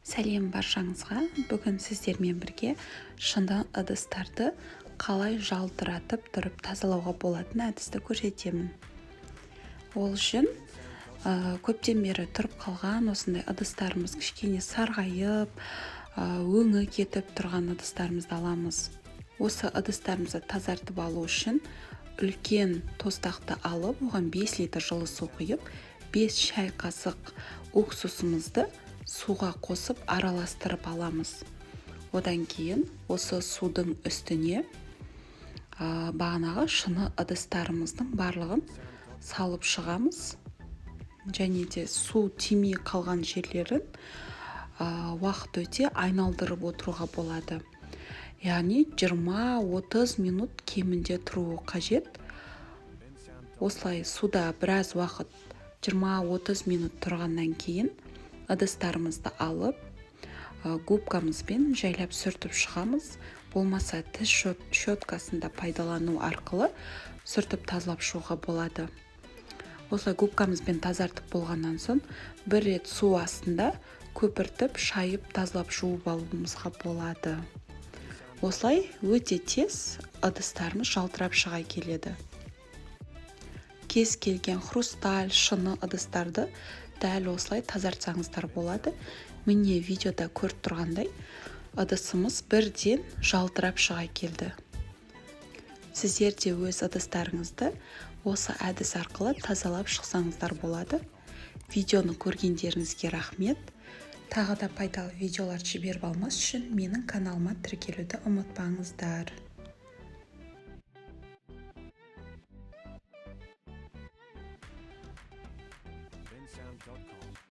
Сәлем баршаңызға. Бүгін сіздермен бірге шыны ыдыстарды қалай жалтыратып тұрып тазалауға болатын әдісті көрсетемін. Ол үшін көптен бері тұрып қалған осындай ыдыстарымыз кішкене сарғайып, өңі кетіп тұрған ыдыстарымызды аламыз. Осы ыдыстарымызды тазартып алу үшін үлкен тостақты алып, оған 5 литр жылы су құйып, 5 шай қасық уксусымызды суға қосып араластырып аламыз. Одан кейін осы судың үстіне бағанағы шыны ыдыстарымыздың барлығын салып шығамыз. Және де су тимей қалған жерлерін уақыт өте айналдырып отыруға болады. Яғни 20-30 минут кемінде тұруы қажет. Осылай суда біраз уақыт 20-30 минут тұрғаннан кейін ыдыстарымызды алып, губкамызбен жайлап сүртіп шығамыз. Болмаса тіс щеткасында пайдалану арқылы сүртіп тазалап шығуға болады. Осылай губкамызбен тазартып болғаннан соң бір рет су астында көпіртіп, шайып, тазалап жуып алуымызға болады. Осылай өте тез ыдыстарымыз жалтырап шыға келеді. Кез келген хрусталь, шыны ыдыстарды дәл осылай тазартсаңыздар болады. Міне видеода көріп тұрғандай ыдысымыз бірден жалтырап шыға келді. Сіздер де өз ыдыстарыңызды осы әдіс арқылы тазалап шықсаңыздар болады. Видеоны көргендеріңізге рахмет. Тағы да пайдалы видеолар жіберіп алмас үшін менің каналыма тіркелуді ұмытпаңыздар.